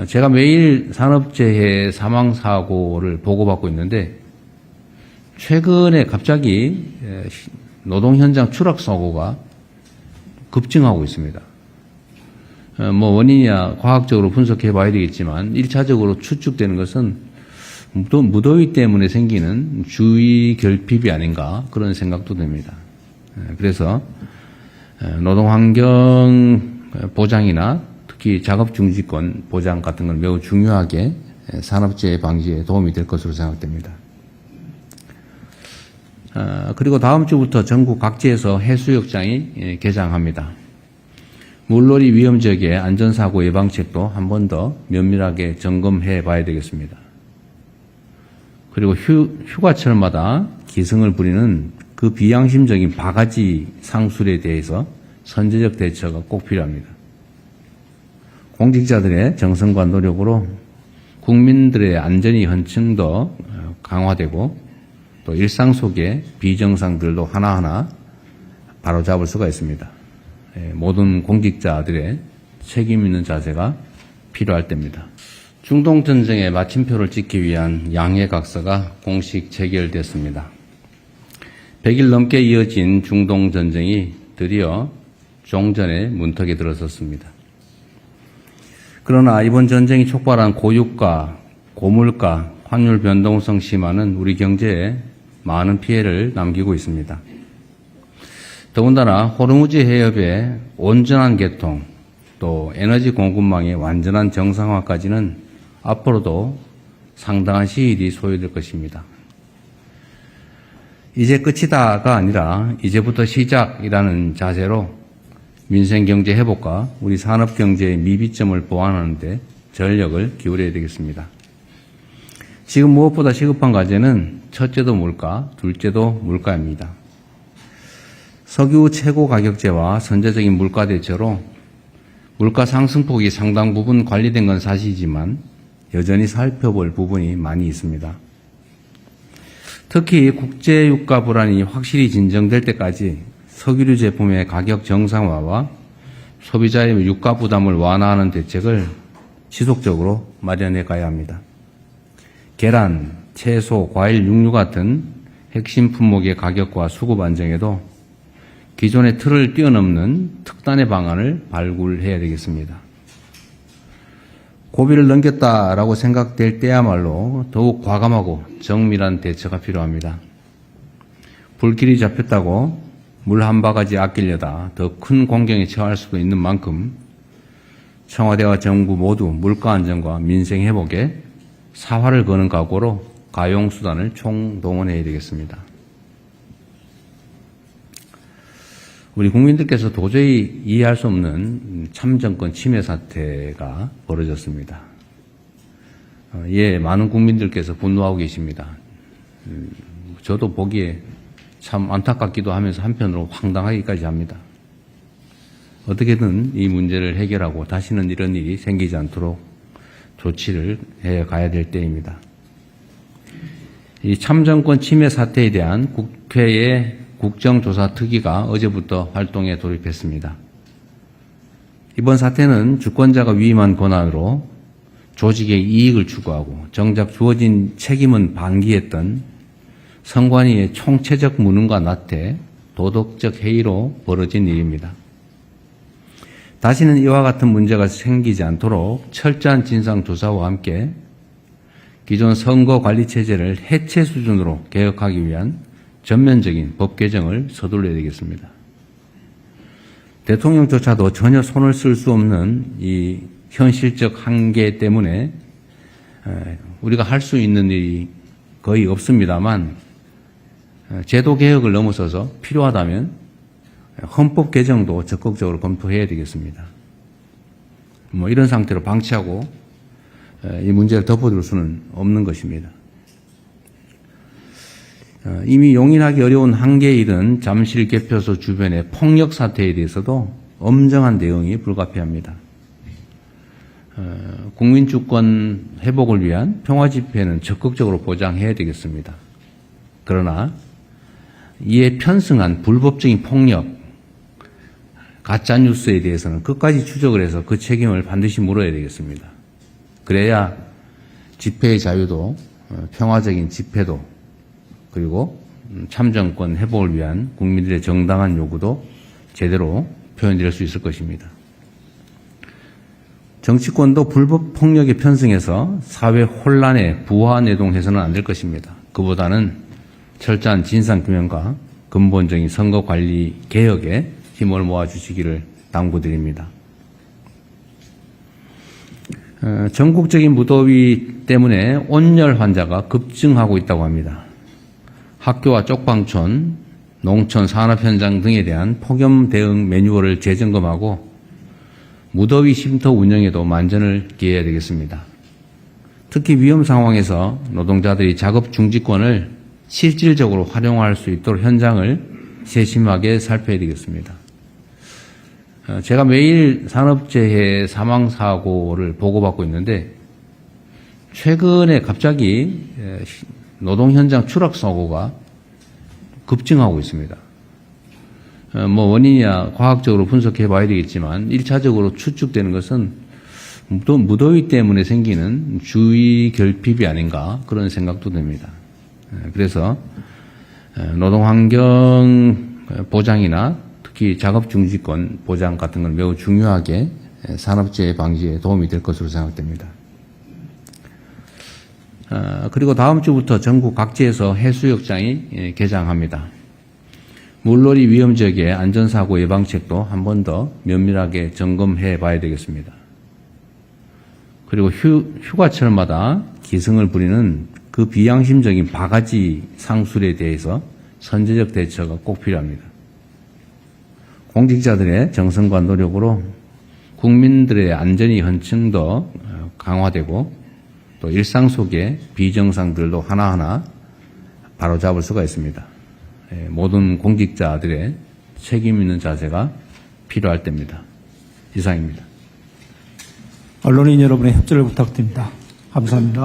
제가 매일 산업재해 사망사고를 보고받고 있는데 최근에 갑자기 노동 현장 추락 사고가 급증하고 있습니다. 뭐 원인이야 과학적으로 분석해 봐야 되겠지만 1차적으로 추측되는 것은 무더위 때문에 생기는 주위 결핍이 아닌가 그런 생각도 됩니다. 그래서 노동환경 보장이나 특히 작업중지권 보장 같은 건 매우 중요하게 산업재해 방지에 도움이 될 것으로 생각됩니다. 그리고 다음 주부터 전국 각지에서 해수욕장이 개장합니다. 물놀이 위험 지역의 안전사고 예방책도 한 번 더 면밀하게 점검해 봐야 되겠습니다. 그리고 휴가철마다 기승을 부리는 그 비양심적인 바가지 상술에 대해서 선제적 대처가 꼭 필요합니다. 공직자들의 정성과 노력으로 국민들의 안전이 한층 더 강화되고 또 일상 속의 비정상들도 하나하나 바로잡을 수가 있습니다. 모든 공직자들의 책임 있는 자세가 필요할 때입니다. 중동전쟁의 마침표를 찍기 위한 양해각서가 공식 체결됐습니다. 100일 넘게 이어진 중동전쟁이 드디어 종전의 문턱에 들어섰습니다. 그러나 이번 전쟁이 촉발한 고유가, 고물가, 환율 변동성 심화는 우리 경제에 많은 피해를 남기고 있습니다. 더군다나 호르무즈 해협의 온전한 개통, 또 에너지 공급망의 완전한 정상화까지는 앞으로도 상당한 시일이 소요될 것입니다. 이제 끝이다가 아니라 이제부터 시작이라는 자세로 민생경제 회복과 우리 산업경제의 미비점을 보완하는 데 전력을 기울여야 되겠습니다. 지금 무엇보다 시급한 과제는 첫째도 물가, 둘째도 물가입니다. 석유 최고 가격제와 선제적인 물가 대처로 물가 상승폭이 상당 부분 관리된 건 사실이지만 여전히 살펴볼 부분이 많이 있습니다. 특히 국제유가 불안이 확실히 진정될 때까지 석유류 제품의 가격 정상화와 소비자의 유가 부담을 완화하는 대책을 지속적으로 마련해 가야 합니다. 계란, 채소, 과일, 육류 같은 핵심 품목의 가격과 수급 안정에도 기존의 틀을 뛰어넘는 특단의 방안을 발굴해야 되겠습니다. 고비를 넘겼다라고 생각될 때야말로 더욱 과감하고 정밀한 대처가 필요합니다. 불길이 잡혔다고 물 한 바가지 아끼려다 더 큰 공경에 처할 수도 있는 만큼 청와대와 정부 모두 물가 안정과 민생 회복에 사활을 거는 각오로 가용수단을 총동원해야 되겠습니다. 우리 국민들께서 도저히 이해할 수 없는 참정권 침해 사태가 벌어졌습니다. 많은 국민들께서 분노하고 계십니다. 저도 보기에 참 안타깝기도 하면서 한편으로 황당하기까지 합니다. 어떻게든 이 문제를 해결하고 다시는 이런 일이 생기지 않도록 조치를 해 가야 될 때입니다. 이 참정권 침해 사태에 대한 국회의 국정조사특위가 어제부터 활동에 돌입했습니다. 이번 사태는 주권자가 위임한 권한으로 조직의 이익을 추구하고 정작 주어진 책임은 방기했던 선관위의 총체적 무능과 나태, 도덕적 해이로 벌어진 일입니다. 다시는 이와 같은 문제가 생기지 않도록 철저한 진상조사와 함께 기존 선거관리체제를 해체 수준으로 개혁하기 위한 전면적인 법 개정을 서둘러야 되겠습니다. 대통령조차도 전혀 손을 쓸 수 없는 이 현실적 한계 때문에 우리가 할 수 있는 일이 거의 없습니다만 제도 개혁을 넘어서서 필요하다면 헌법 개정도 적극적으로 검토해야 되겠습니다. 이런 상태로 방치하고 이 문제를 덮어둘 수는 없는 것입니다. 이미 용인하기 어려운 한계에 이른 잠실 개표소 주변의 폭력 사태에 대해서도 엄정한 대응이 불가피합니다. 국민 주권 회복을 위한 평화 집회는 적극적으로 보장해야 되겠습니다. 그러나 이에 편승한 불법적인 폭력, 가짜뉴스에 대해서는 끝까지 추적을 해서 그 책임을 반드시 물어야 되겠습니다. 그래야 집회의 자유도 평화적인 집회도 그리고 참정권 회복을 위한 국민들의 정당한 요구도 제대로 표현될 수 있을 것입니다. 정치권도 불법 폭력에 편승해서 사회 혼란에 부화내동해서는 안 될 것입니다. 그보다는 철저한 진상규명과 근본적인 선거관리 개혁에 힘을 모아주시기를 당부드립니다. 전국적인 무더위 때문에 온열 환자가 급증하고 있다고 합니다. 학교와 쪽방촌, 농촌 산업 현장 등에 대한 폭염 대응 매뉴얼을 재점검하고 무더위 쉼터 운영에도 만전을 기해야 되겠습니다. 특히 위험 상황에서 노동자들이 작업 중지권을 실질적으로 활용할 수 있도록 현장을 세심하게 살펴야 되겠습니다. 제가 매일 산업재해 사망사고를 보고받고 있는데 최근에 갑자기 노동 현장 추락 사고가 급증하고 있습니다. 원인이야 과학적으로 분석해 봐야 되겠지만 1차적으로 추측되는 것은 무더위 때문에 생기는 주위 결핍이 아닌가 그런 생각도 듭니다. 그래서 노동환경 보장이나 특히 작업중지권 보장 같은 건 매우 중요하게 산업재해 방지에 도움이 될 것으로 생각됩니다. 그리고 다음 주부터 전국 각지에서 해수욕장이 개장합니다. 물놀이 위험 지역의 안전사고 예방책도 한 번 더 면밀하게 점검해 봐야 되겠습니다. 그리고 휴가철마다 기승을 부리는 그 비양심적인 바가지 상술에 대해서 선제적 대처가 꼭 필요합니다. 공직자들의 정성과 노력으로 국민들의 안전이 한층 더 강화되고 또 일상 속의 비정상들도 하나하나 바로잡을 수가 있습니다. 모든 공직자들의 책임 있는 자세가 필요할 때입니다. 이상입니다. 언론인 여러분의 협조를 부탁드립니다. 감사합니다.